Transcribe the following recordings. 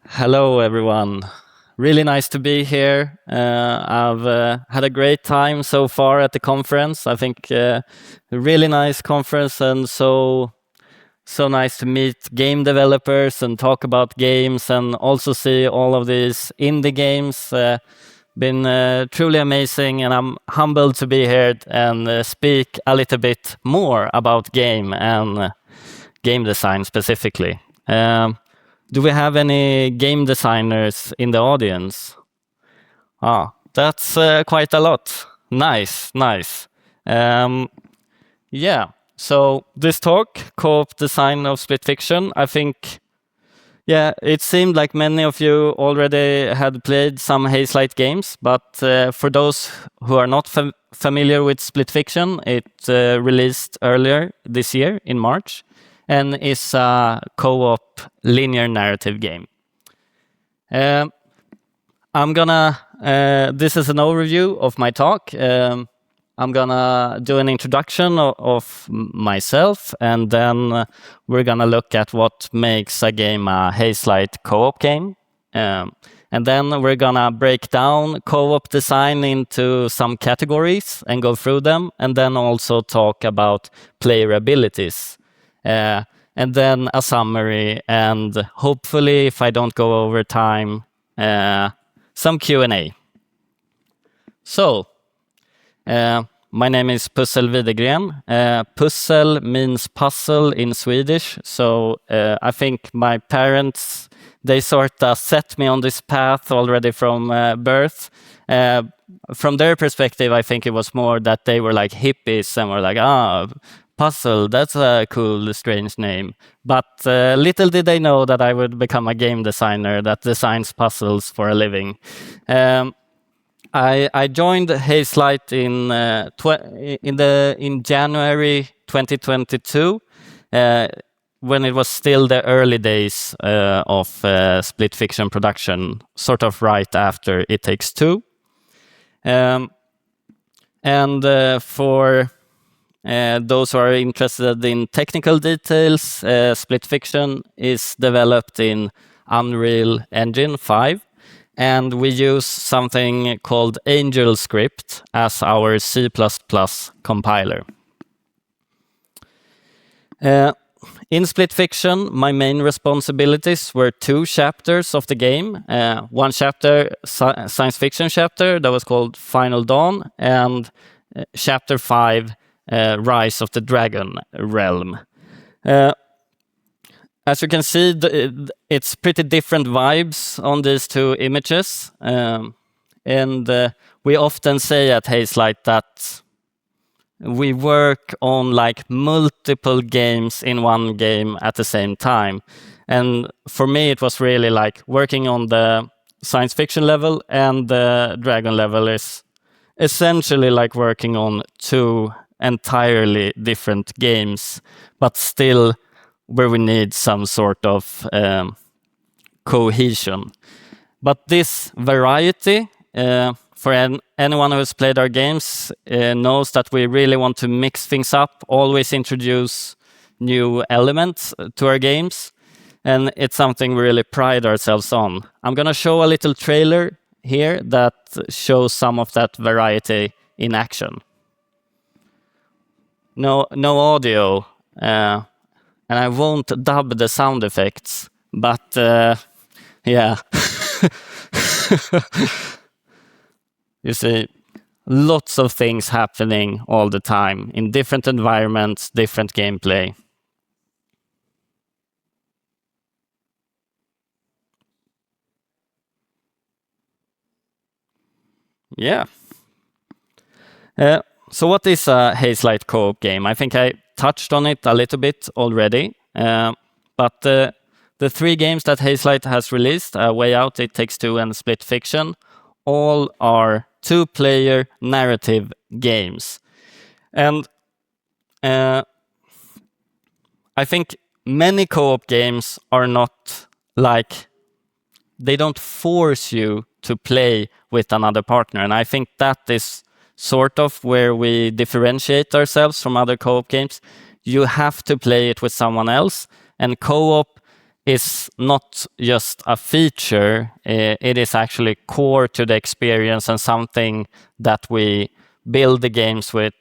Hello, everyone. Really nice to be here. I've had a great time so far at the conference. I think a really nice conference, and so nice to meet game developers and talk about games, and also see all of these indie games. Been truly amazing, and I'm humbled to be here and speak a little bit more about game and game design specifically. Do we have any game designers in the audience? That's quite a lot. Nice, nice. Yeah, so this talk, Co-op Design of Split Fiction, I think, yeah, it seemed like many of you already had played some Hazelight games, but for those who are not familiar with Split Fiction, it released earlier this year in March, and is a co-op linear narrative game. I'm gonna, this is an overview of my talk. I'm gonna do an introduction of myself, and then we're gonna look at what makes a game a Hazelight co-op game. And then we're gonna break down co-op design into some categories and go through them, and then also talk about player abilities. And then a summary, and hopefully, if I don't go over time, some Q&A. So, my name is Pussel Widegren. Pussel means puzzle in Swedish, so I think my parents, they sort of set me on this path already from birth. From their perspective, I think it was more that they were like hippies and were like, Puzzle, that's a cool, strange name. But little did they know that I would become a game designer that designs puzzles for a living. I joined Hazelight in January 2022, when it was still the early days of Split Fiction production, sort of right after It Takes Two. For those who are interested in technical details, Split Fiction is developed in Unreal Engine 5, and we use something called AngelScript as our C++ compiler. In Split Fiction, my main responsibilities were 2 chapters of the game. One chapter, science fiction chapter, that was called Final Dawn, and chapter 5, Rise of the Dragon Realm. As you can see, it's pretty different vibes on these 2 images. We often say at Hazelight that we work on like multiple games in one game at the same time. And for me, it was really like working on the science fiction level, and the dragon level is essentially like working on 2 entirely different games, but still where we need some sort of cohesion. But this variety, for anyone who has played our games, knows that we really want to mix things up, always introduce new elements to our games, and it's something we really pride ourselves on. I'm gonna show a little trailer here that shows some of that variety in action. No audio, and I won't dub the sound effects, but yeah. You see, lots of things happening all the time in different environments, different gameplay. Yeah. So what is a Hazelight co-op game? I think I touched on it a little bit already, but the 3 games that Hazelight has released, Way Out, It Takes Two, and Split Fiction, all are 2-player narrative games. And I think many co-op games are not like, they don't force you to play with another partner. And I think that is sort of where we differentiate ourselves from other co-op games. You have to play it with someone else, and co-op is not just a feature, it is actually core to the experience and something that we build the games with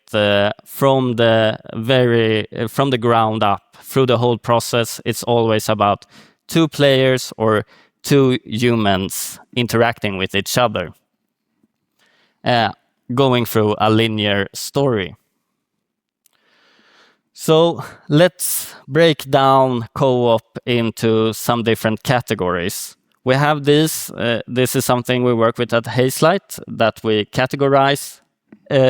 from the ground up through the whole process. It's always about two players or two humans interacting with each other, going through a linear story. So let's break down co-op into some different categories. We have this is something we work with at Hazelight, that we categorize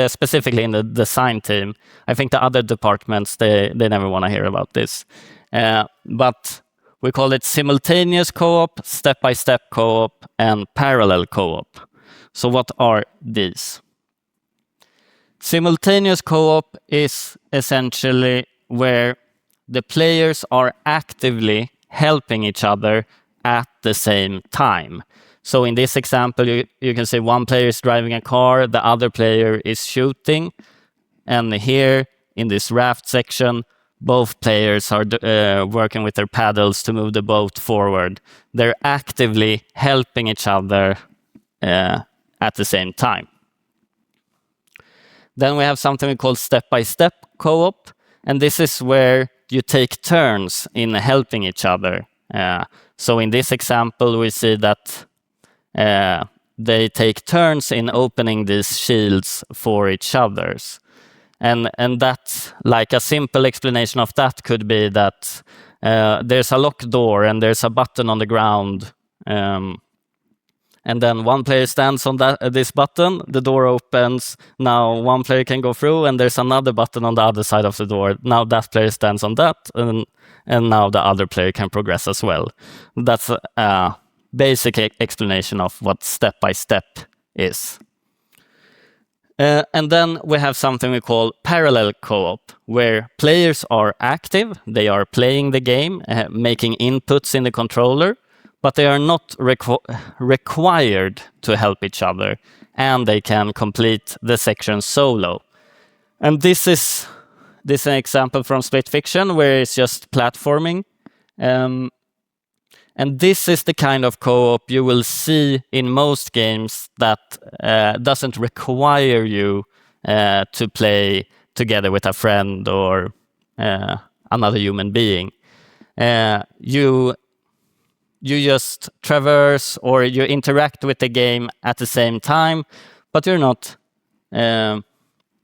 specifically in the design team. I think the other departments, they never want to hear about this. But we call it simultaneous co-op, step-by-step co-op, and parallel co-op. So what are these? Simultaneous co-op is essentially where the players are actively helping each other at the same time. So in this example, you can see one player is driving a car, the other player is shooting. And here in this raft section, both players are working with their paddles to move the boat forward. They're actively helping each other at the same time. Then we have something we call step-by-step co-op, and this is where you take turns in helping each other. So in this example, we see that they take turns in opening these shields for each others. And that, like a simple explanation of that could be that there's a locked door and there's a button on the ground. And then one player stands on this button, the door opens, now one player can go through, and there's another button on the other side of the door. Now that player stands on that, and now the other player can progress as well. That's a basic explanation of what step-by-step is. And then we have something we call parallel co-op, where players are active, they are playing the game, making inputs in the controller, but they are not required to help each other, and they can complete the section solo. And this is an example from Split Fiction, where it's just platforming. And this is the kind of co-op you will see in most games that doesn't require you to play together with a friend or another human being. You just traverse or you interact with the game at the same time, but you're not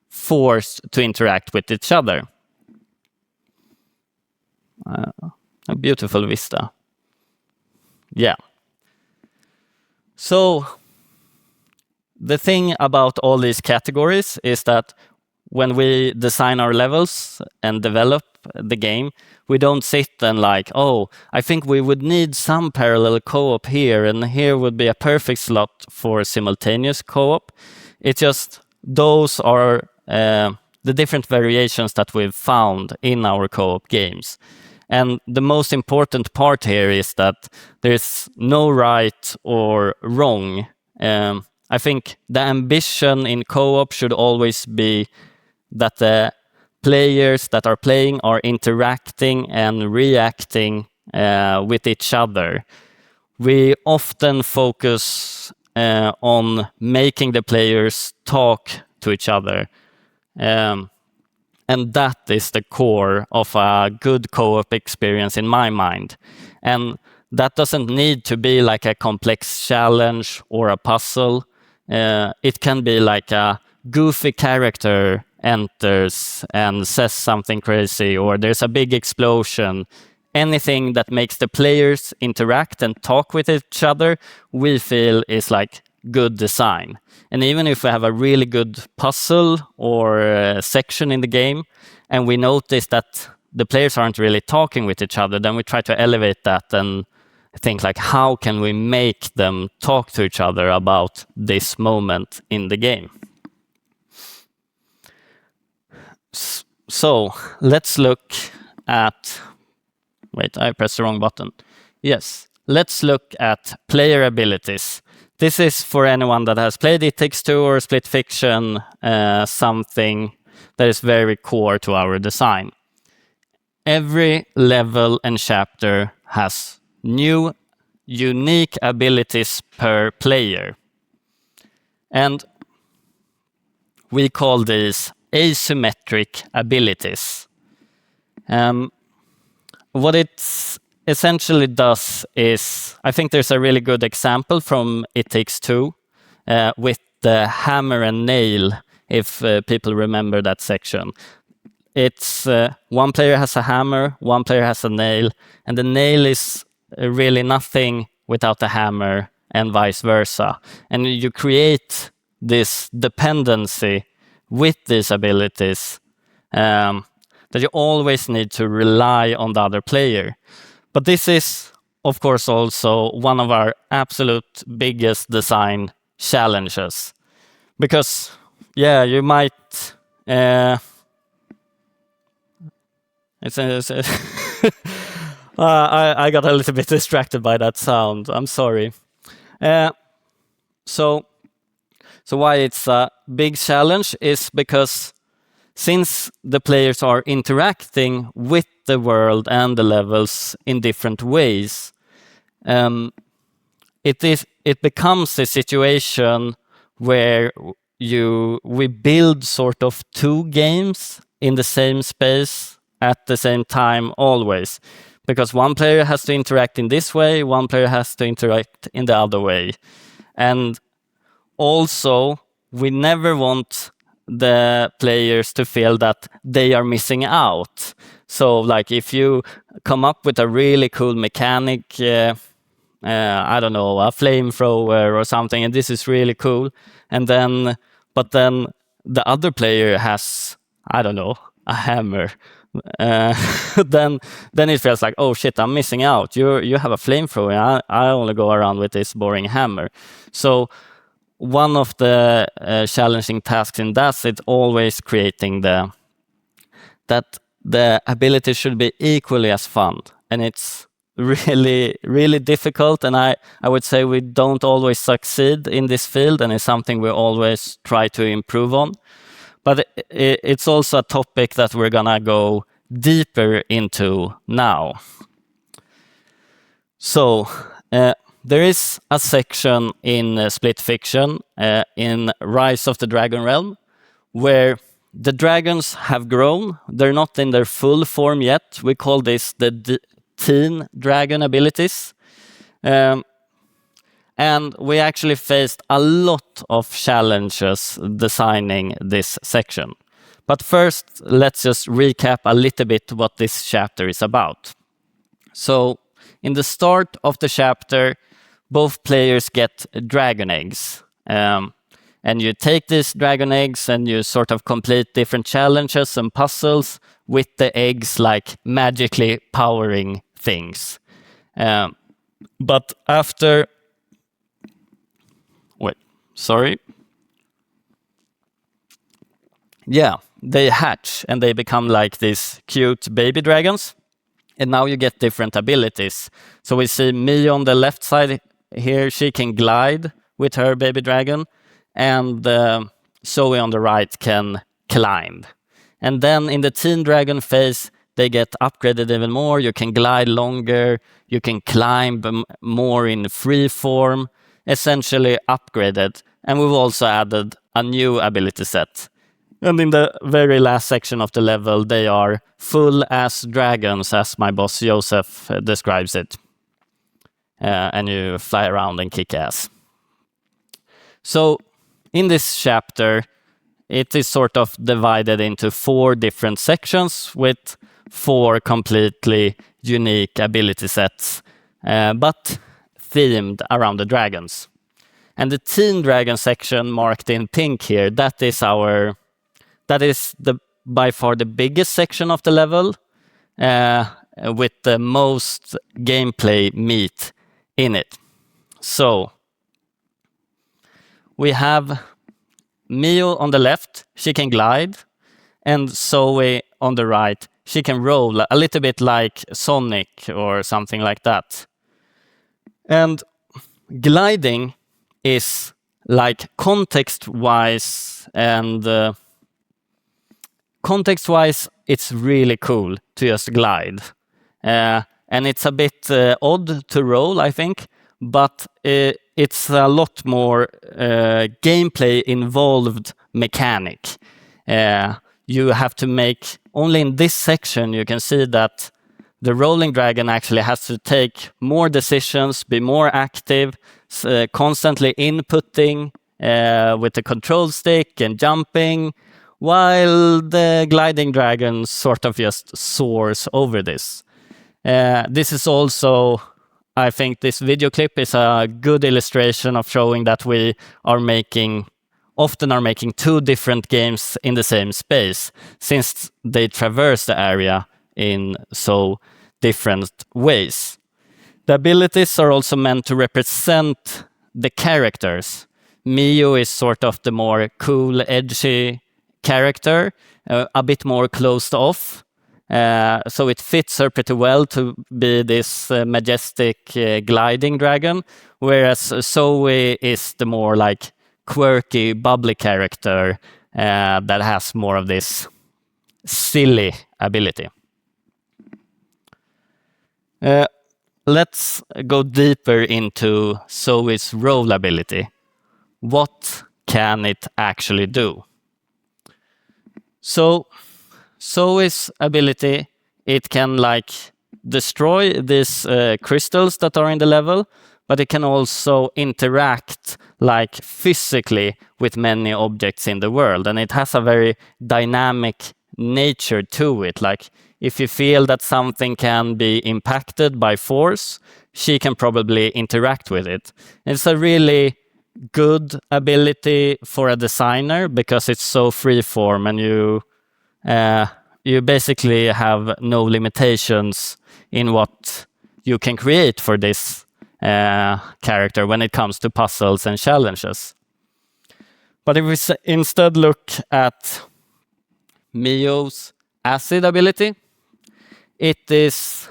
forced to interact with each other. A beautiful vista. Yeah. So the thing about all these categories is that when we design our levels and develop the game, we don't sit and like, oh, I think we would need some parallel co-op here, and here would be a perfect slot for simultaneous co-op. It's just those are the different variations that we've found in our co-op games. And the most important part here is that there's no right or wrong. I think the ambition in co-op should always be that the players that are playing are interacting and reacting with each other. We often focus on making the players talk to each other. And that is the core of a good co-op experience in my mind. And that doesn't need to be like a complex challenge or a puzzle. It can be like a goofy character enters and says something crazy, or there's a big explosion. Anything that makes the players interact and talk with each other, we feel is like good design. And even if we have a really good puzzle or section in the game, and we notice that the players aren't really talking with each other, then we try to elevate that and think like, how can we make them talk to each other about this moment in the game? So let's look at, wait, I pressed the wrong button. Yes, let's look at player abilities. This is for anyone that has played It Takes Two or Split Fiction, something that is very core to our design. Every level and chapter has new unique abilities per player. And we call these asymmetric abilities. What it essentially does is, I think there's a really good example from It Takes Two with the hammer and nail, if people remember that section. It's one player has a hammer, one player has a nail, and the nail is really nothing without the hammer, and vice versa. And you create this dependency with these abilities that you always need to rely on the other player. But this is, of course, also one of our absolute biggest design challenges. Because, yeah, you might... I got a little bit distracted by that sound. I'm sorry. So why it's a big challenge is because since the players are interacting with the world and the levels in different ways, it becomes a situation where we build sort of two games in the same space at the same time always. Because one player has to interact in this way, one player has to interact in the other way. And also, we never want the players to feel that they are missing out. So, like, if you come up with a really cool mechanic, I don't know, a flamethrower or something, and this is really cool, but then the other player has, I don't know, a hammer. Then it feels like, oh shit, I'm missing out. You have a flamethrower. I only go around with this boring hammer. So one of the challenging tasks in that is always creating that the ability should be equally as fun, and it's really, really difficult. And I would say we don't always succeed in this field, and it's something we always try to improve on. But it's also a topic that we're gonna go deeper into now. So there is a section in Split Fiction in Rise of the Dragon Realm where the dragons have grown. They're not in their full form yet. We call this the teen dragon abilities. And we actually faced a lot of challenges designing this section. But first, let's just recap a little bit what this chapter is about. So, in the start of the chapter, both players get dragon eggs. And you take these dragon eggs and you sort of complete different challenges and puzzles with the eggs, like magically powering things. But after... Wait, sorry. Yeah, they hatch and they become like these cute baby dragons. And now you get different abilities. So we see Mia on the left side here, she can glide with her baby dragon. And Zoe on the right can climb. And then in the teen dragon phase, they get upgraded even more. You can glide longer, you can climb more in free form, essentially upgraded. And we've also added a new ability set. And in the very last section of the level, they are full as dragons, as my boss Joseph describes it. And you fly around and kick ass. So in this chapter, it is sort of divided into 4 different sections with 4 completely unique ability sets, but themed around the dragons. And the teen dragon section marked in pink here, that is by far the biggest section of the level, with the most gameplay meat in it. So we have Mia on the left, she can glide, and Zoe on the right, she can roll a little bit like Sonic or something like that. And gliding is like context-wise, it's really cool to just glide. And and it's a bit odd to roll, I think, but it's a lot more gameplay involved mechanic. You have to make, only in this section you can see that the rolling dragon actually has to take more decisions, be more active, constantly inputting with the control stick and jumping, while the gliding dragon sort of just soars over this. This is also, I think this video clip is a good illustration of showing that we often are making two different games in the same space, since they traverse the area in so different ways. The abilities are also meant to represent the characters. Mio is sort of the more cool, edgy character, a bit more closed off. So it fits her pretty well to be this majestic gliding dragon, whereas Zoe is the more like quirky, bubbly character that has more of this silly ability. Let's go deeper into Zoe's roll ability. What can it actually do? So Zoe's ability, it can like destroy these crystals that are in the level, but it can also interact like physically with many objects in the world, and it has a very dynamic nature to it. Like if you feel that something can be impacted by force, she can probably interact with it. It's a really good ability for a designer because it's so freeform, and you basically have no limitations in what you can create for this character when it comes to puzzles and challenges. But if we instead look at Mio's acid ability, it is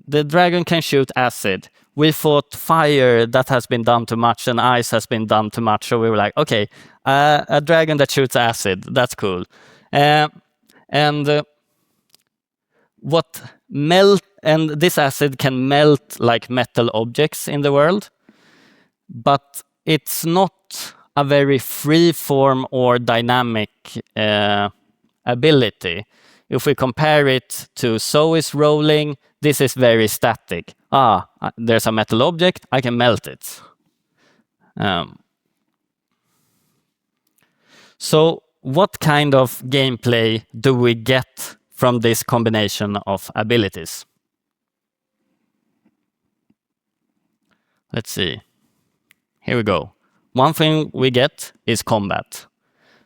the dragon can shoot acid. We thought fire, that has been done too much, and ice has been done too much. So we were like, okay, a dragon that shoots acid, that's cool. And this acid can melt like metal objects in the world, but it's not a very free form or dynamic ability. If we compare it to Zoe's rolling, this is very static. There's a metal object, I can melt it. So what kind of gameplay do we get from this combination of abilities? Let's see. Here we go. One thing we get is combat.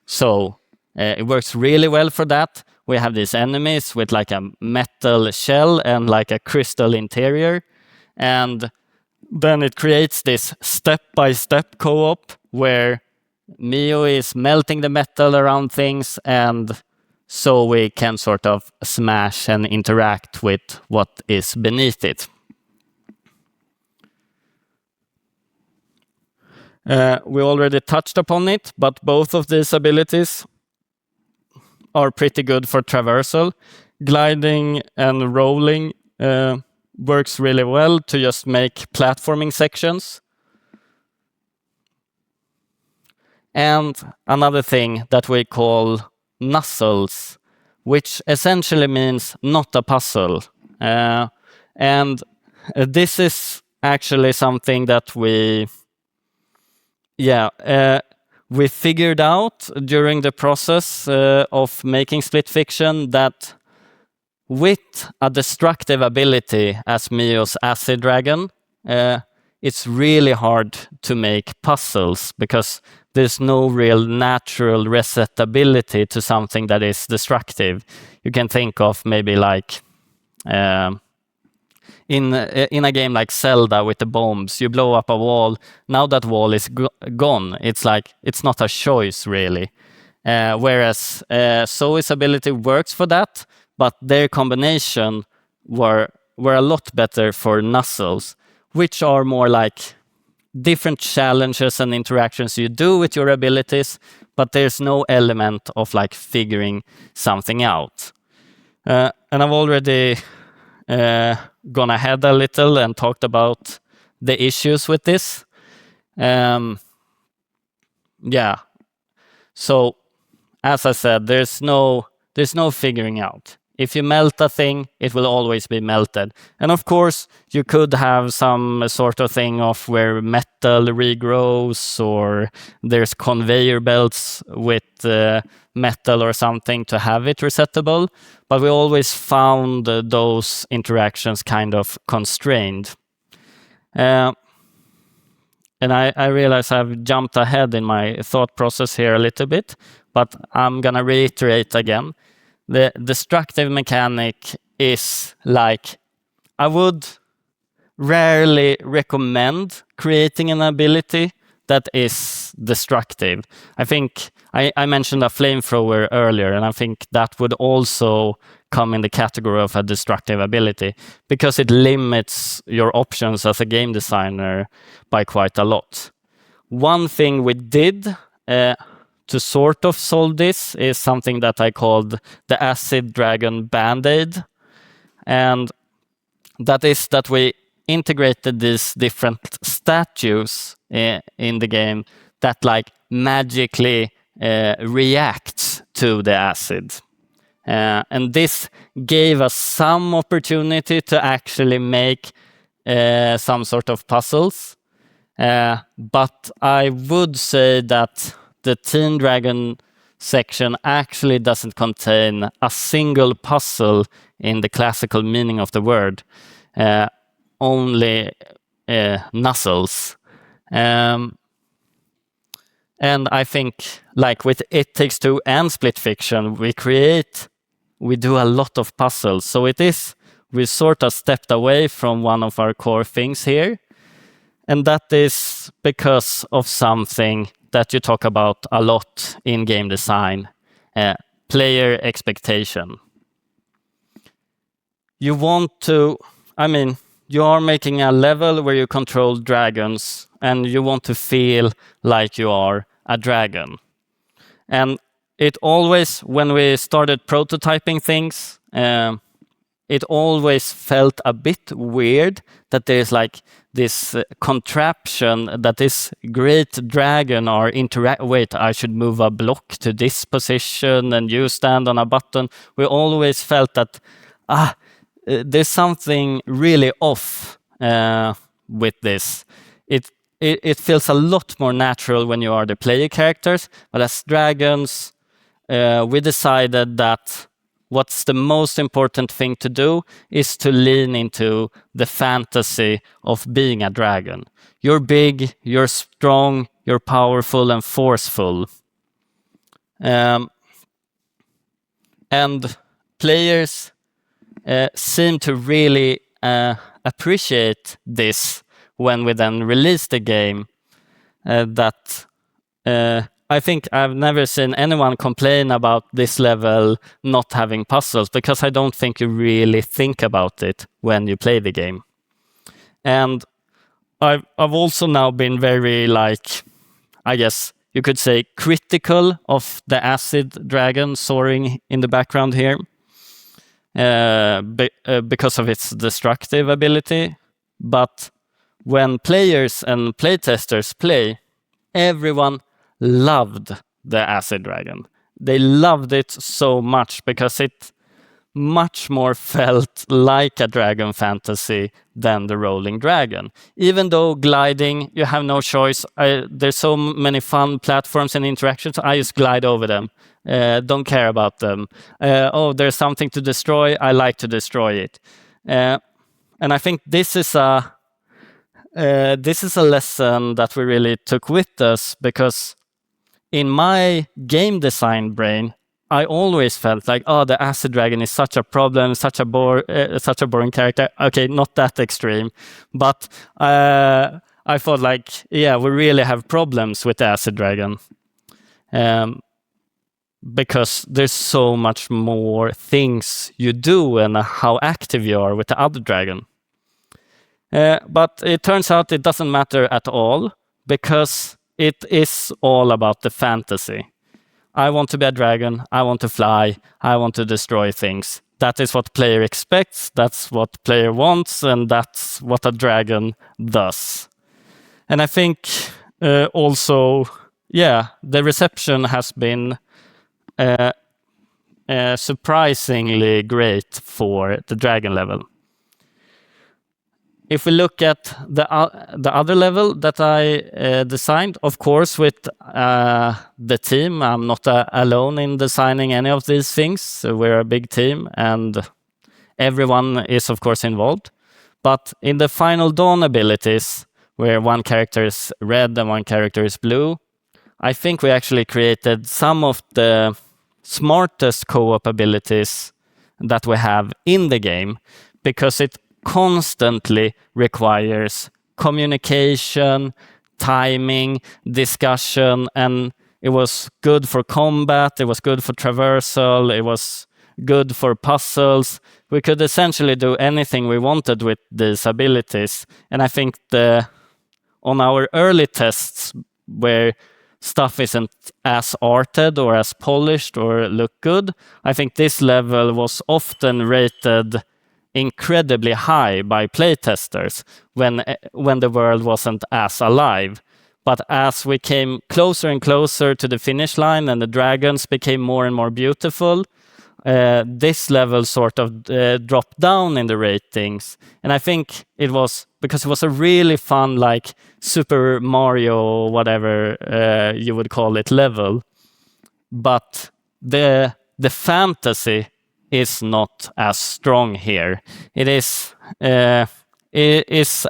So it works really well for that. We have these enemies with like a metal shell and like a crystal interior. And then it creates this step-by-step co-op where Mio is melting the metal around things, and so we can sort of smash and interact with what is beneath it. We already touched upon it, but both of these abilities are pretty good for traversal. Gliding and rolling works really well to just make platforming sections. And another thing that we call nuzzles, which essentially means not a puzzle. And this is actually something that we figured out during the process of making Split Fiction, that with a destructive ability as Mio's Acid Dragon, it's really hard to make puzzles because there's no real natural resetability to something that is destructive. You can think of maybe like in a game like Zelda with the bombs, you blow up a wall. Now that wall is gone. It's like it's not a choice really. Whereas Zoe's ability works for that, but their combination were a lot better for nuzzles, which are more like different challenges and interactions you do with your abilities, but there's no element of like figuring something out. And I've already gone ahead a little and talked about the issues with this. Yeah. So, as I said, there's no figuring out. If you melt a thing, it will always be melted. And of course, you could have some sort of thing of where metal regrows, or there's conveyor belts with metal or something to have it resettable. But we always found those interactions kind of constrained. And I realize I've jumped ahead in my thought process here a little bit, but I'm gonna reiterate again. The destructive mechanic is like, I would rarely recommend creating an ability that is destructive. I think I mentioned a flamethrower earlier, and I think that would also come in the category of a destructive ability, because it limits your options as a game designer by quite a lot. One thing we did to sort of solve this is something that I called the Acid Dragon Band-Aid. And that is that we integrated these different statues in the game that like magically reacts to the acid. And this gave us some opportunity to actually make some sort of puzzles. But I would say that the Teen Dragon section actually doesn't contain a single puzzle in the classical meaning of the word, only nuzzles. And I think, like with It Takes Two and Split Fiction, we do a lot of puzzles. So we sort of stepped away from one of our core things here. And that is because of something that you talk about a lot in game design, player expectation. You are making a level where you control dragons, and you want to feel like you are a dragon. And it always, when we started prototyping things, it always felt a bit weird that there's like this contraption that this great dragon are wait, I should move a block to this position and you stand on a button. We always felt that there's something really off with this. It feels a lot more natural when you are the player characters, but as dragons, we decided that what's the most important thing to do is to lean into the fantasy of being a dragon. You're big, you're strong, you're powerful and forceful. And players seem to really appreciate this when we then release the game. I think I've never seen anyone complain about this level not having puzzles, because I don't think you really think about it when you play the game. And I've also now been very, like, I guess you could say, critical of the acid dragon soaring in the background here, because of its destructive ability. But when players and playtesters play, everyone loved the acid dragon. They loved it so much because it much more felt like a dragon fantasy than the rolling dragon. Even though gliding, you have no choice. There's so many fun platforms and interactions. I just glide over them. Don't care about them. There's something to destroy. I like to destroy it. And I think this is a lesson that we really took with us, because in my game design brain, I always felt like, the acid dragon is such a problem, such a boring character. Okay, not that extreme, but I thought like, yeah, we really have problems with the acid dragon, because there's so much more things you do and how active you are with the other dragon. But it turns out it doesn't matter at all, because it is all about the fantasy. I want to be a dragon, I want to fly, I want to destroy things. that is what player expects, that's what player wants, and that's what a dragon does. And I think also, the reception has been surprisingly great for the dragon level. If we look at the other level that I designed, of course, with the team, I'm not alone in designing any of these things. So we're a big team, and everyone is, of course, involved. But in the final Dawn abilities, where one character is red and one character is blue, I think we actually created some of the smartest co-op abilities that we have in the game, because it constantly requires communication, timing, discussion, and it was good for combat, it was good for traversal, it was good for puzzles. We could essentially do anything we wanted with these abilities. And I think on our early tests, where stuff isn't as arted or as polished or look good, I think this level was often rated incredibly high by playtesters when the world wasn't as alive. But as we came closer and closer to the finish line and the dragons became more and more beautiful, this level sort of dropped down in the ratings. And I think it was because it was a really fun, like Super Mario, whatever you would call it, level. But the fantasy is not as strong here. It is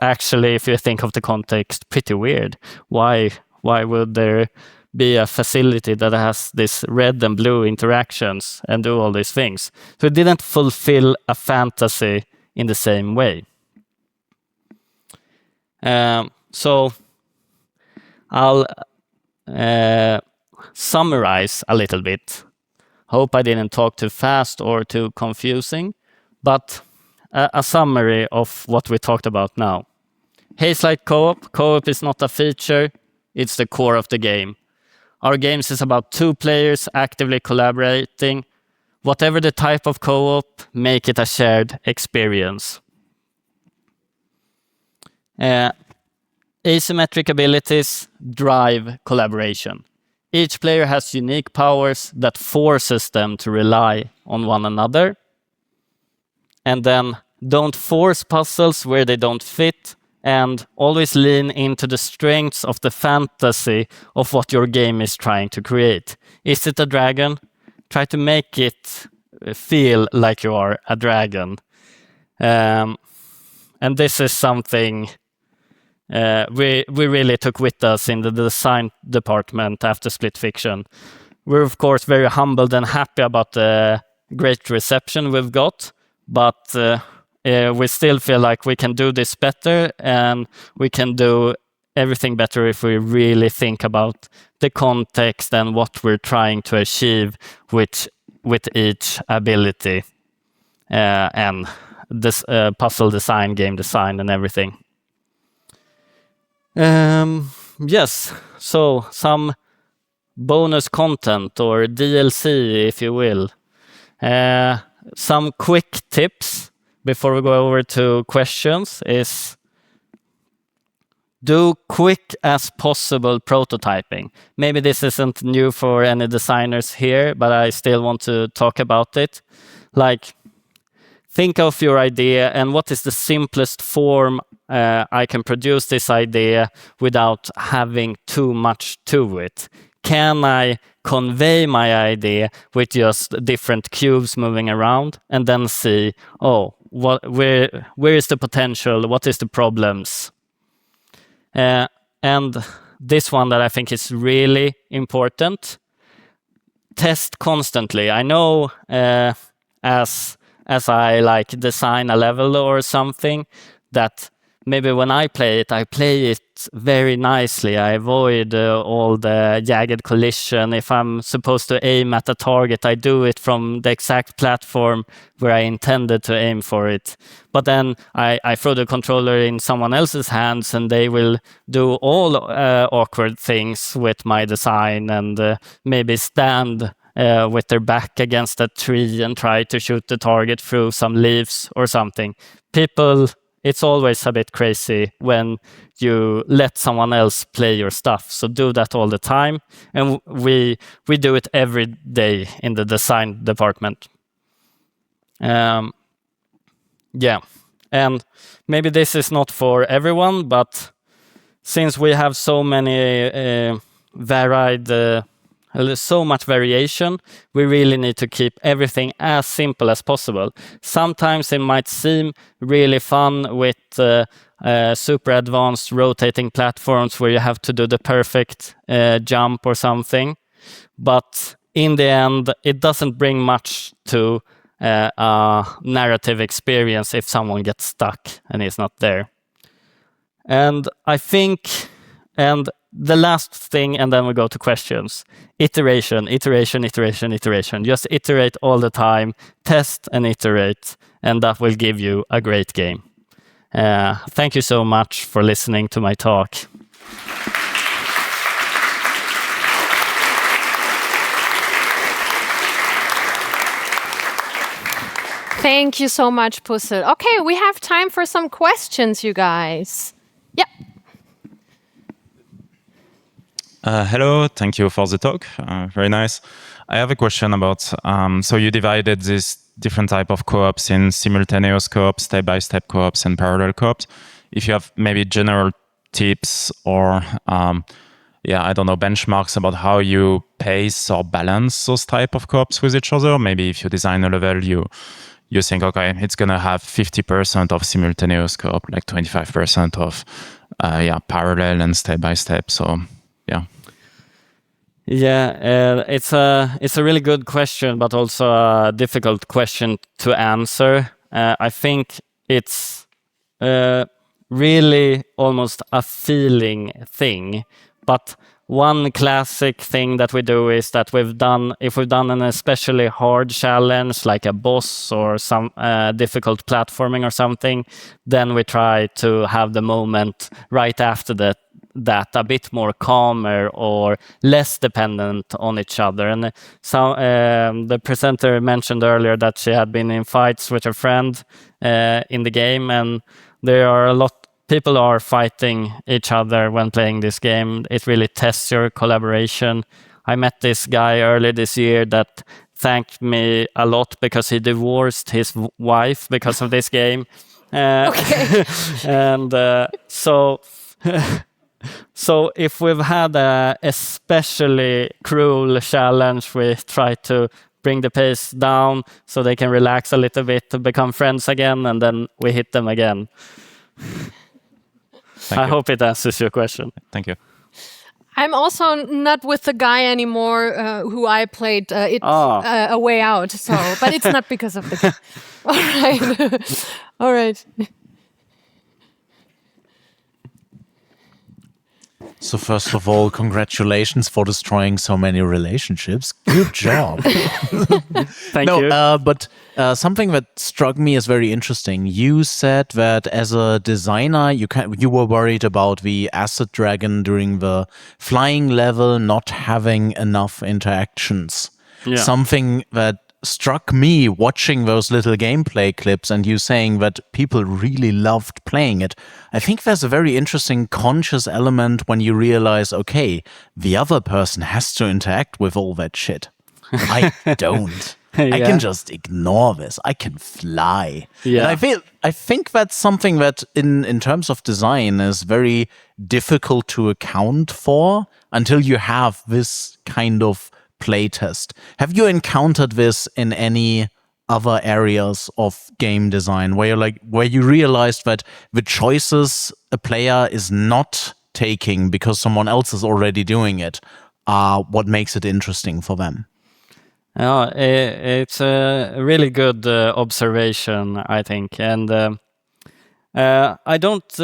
actually, if you think of the context, pretty weird. Why would there be a facility that has this red and blue interactions and do all these things? So it didn't fulfill a fantasy in the same way. So I'll summarize a little bit. Hope I didn't talk too fast or too confusing, but a summary of what we talked about now. Hazelight co-op. Co-op is not a feature, it's the core of the game. Our games is about two players actively collaborating. Whatever the type of co-op, make it a shared experience. Asymmetric abilities drive collaboration. Each player has unique powers that forces them to rely on one another. And then don't force puzzles where they don't fit, and always lean into the strengths of the fantasy of what your game is trying to create. Is it a dragon? Try to make it feel like you are a dragon. And this is something we really took with us in the design department after Split Fiction. We're of course very humbled and happy about the great reception we've got, but we still feel like we can do this better, and we can do everything better if we really think about the context and what we're trying to achieve with each ability, and this puzzle design, game design, and everything. Yes, so some bonus content, or DLC if you will. Some quick tips before we go over to questions is do quick as possible prototyping. Maybe this isn't new for any designers here, but I still want to talk about it. Like, think of your idea and what is the simplest form I can produce this idea without having too much to it. Can I convey my idea with just different cubes moving around, and then see, where is the potential, what is the problems? And this one that I think is really important, test constantly. I know as I like design a level or something, that maybe when I play it very nicely. I avoid all the jagged collision. If I'm supposed to aim at a target, I do it from the exact platform where I intended to aim for it. But then I throw the controller in someone else's hands, and they will do all awkward things with my design, and maybe stand with their back against a tree and try to shoot the target through some leaves or something. It's always a bit crazy when you let someone else play your stuff. So do that all the time. And we do it every day in the design department. And maybe this is not for everyone, but since we have so many so much variation, we really need to keep everything as simple as possible. Sometimes it might seem really fun with super advanced rotating platforms where you have to do the perfect jump or something. But in the end, it doesn't bring much to a narrative experience if someone gets stuck and is not there. And I think, and the last thing, and then we go to questions. Iteration. Just iterate all the time, test and iterate, and that will give you a great game. Thank you so much for listening to my talk. Thank you so much, Pussel. Okay, we have time for some questions, you guys. Yeah. Hello, thank you for the talk. Very nice. I have a question about, so you divided this different type of co-ops in simultaneous co-ops, step-by-step co-ops, and parallel co-ops. If you have maybe general tips or, I don't know, benchmarks about how you pace or balance those type of co-ops with each other. Maybe if you design a level, you think, okay, it's going to have 50% of simultaneous co-op, like 25% of parallel and step-by-step. So, yeah. Yeah, it's a really good question, but also a difficult question to answer. I think it's really almost a feeling thing. But one classic thing that we do is that if we've done an especially hard challenge, like a boss or some difficult platforming or something, then we try to have the moment right after that a bit more calmer or less dependent on each other. And so the presenter mentioned earlier that she had been in fights with her friend in the game, and there are people are fighting each other when playing this game. It really tests your collaboration. I met this guy earlier this year that thanked me a lot because he divorced his wife because of this game. Okay. And so if we've had a especially cruel challenge, we try to bring the pace down so they can relax a little bit to become friends again, and then we hit them again. I hope it answers your question. Thank you. I'm also not with the guy anymore who I played A Way Out. So, but it's not because of the game. All right. All right. So first of all, congratulations for destroying so many relationships. Good job. Thank you. But something that struck me as very interesting. You said that as a designer, you were worried about the acid dragon during the flying level not having enough interactions. Yeah. Something that struck me watching those little gameplay clips and you saying that people really loved playing it. I think there's a very interesting conscious element when you realize, okay, the other person has to interact with all that shit. I don't. Yeah. I can just ignore this. I can fly. Yeah. And I think that's something that in terms of design is very difficult to account for until you have this kind of playtest. Have you encountered this in any other areas of game design where you realized that the choices a player is not taking because someone else is already doing it are what makes it interesting for them? It's a really good observation, I think, and I don't.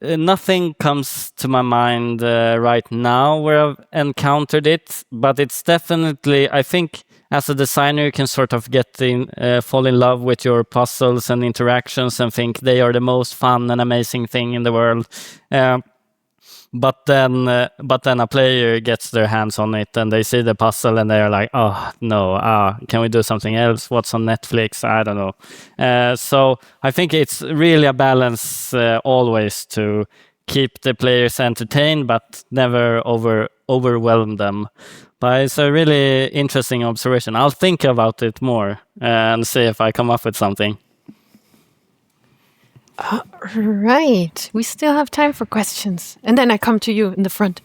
Nothing comes to my mind right now where I've encountered it, but it's definitely, I think, as a designer, you can sort of fall in love with your puzzles and interactions and think they are the most fun and amazing thing in the world. But then a player gets their hands on it and they see the puzzle and they're like, oh no, can we do something else? What's on Netflix? I don't know. So I think it's really a balance always to keep the players entertained but never overwhelm them. But it's a really interesting observation. I'll think about it more and see if I come up with something. Right. We still have time for questions. And then I come to you in the front.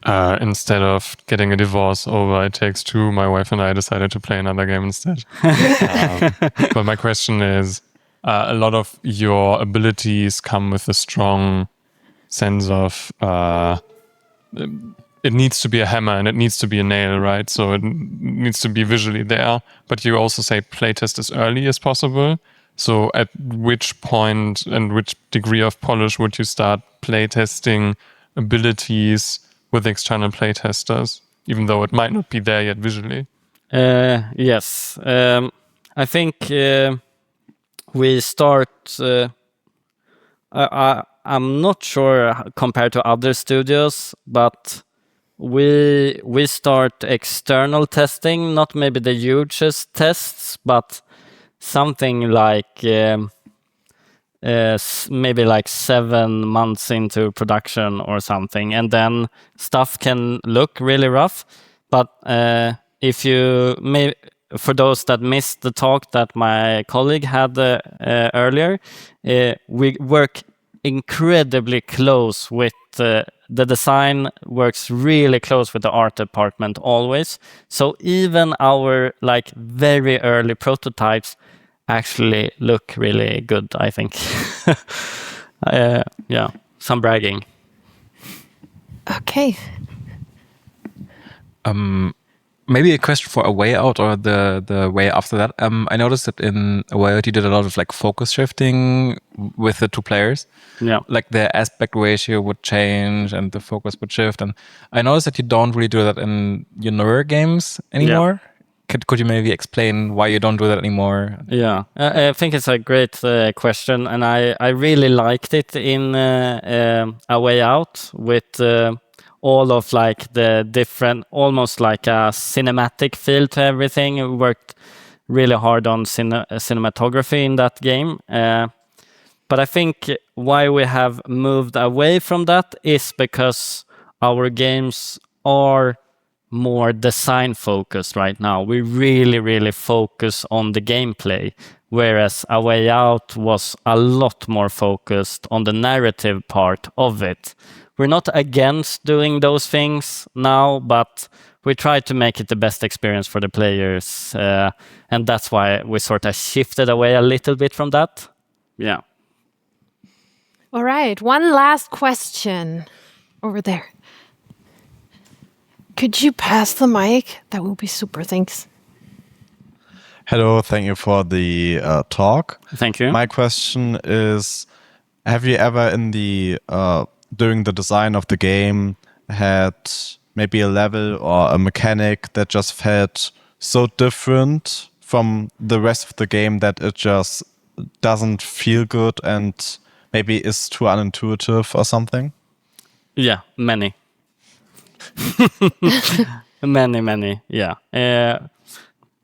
Instead of getting a divorce over It Takes Two, my wife and I decided to play another game instead. But my question is, a lot of your abilities come with a strong sense of it needs to be a hammer and it needs to be a nail, right? So it needs to be visually there. But you also say playtest as early as possible. So at which point and which degree of polish would you start playtesting abilities with external playtesters, even though it might not be there yet visually? Yes. I think we start... I'm not sure compared to other studios, but we start external testing, not maybe the hugest tests, but something like maybe like 7 months into production or something, and then stuff can look really rough. But if you for those that missed the talk that my colleague had earlier, we work incredibly close with the design works really close with the art department always. So even our like very early prototypes actually look really good, I think. Yeah, some bragging. Okay. Maybe a question for A Way Out or the way after that. I noticed that in A Way Out you did a lot of like focus shifting with the two players. Yeah. Like the aspect ratio would change and the focus would shift. And I noticed that you don't really do that in your newer games anymore. Yeah. Could you maybe explain why you don't do that anymore? Yeah, I think it's a great question, and I really liked it in A Way Out with all of like the different, almost like a cinematic feel to everything. We worked really hard on cinematography in that game. But I think why we have moved away from that is because our games are more design focused right now. We really focus on the gameplay, whereas A Way Out was a lot more focused on the narrative part of it. We're not against doing those things now, but we try to make it the best experience for the players, and that's why we sort of shifted away a little bit from that. Yeah. All right, one last question over there. Could you pass the mic? That would be super, thanks. Hello, thank you for the talk. Thank you. My question is, have you ever in the during the design of the game had maybe a level or a mechanic that just felt so different from the rest of the game that it just doesn't feel good and maybe is too unintuitive or something? Yeah, many. many, yeah.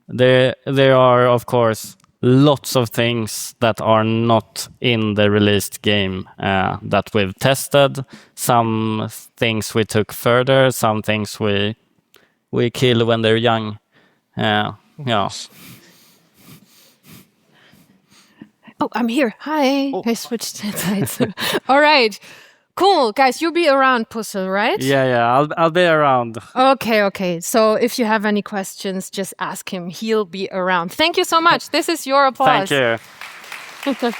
There are, of course, lots of things that are not in the released game that we've tested. Some things we took further, some things we kill when they're young. Yeah. Oh, I'm here. Hi. I switched sides. All right. Cool. Guys, you'll be around, Pussel, right? Yeah. I'll be around. Okay. So if you have any questions, just ask him. He'll be around. Thank you so much. This is your applause. Thank you.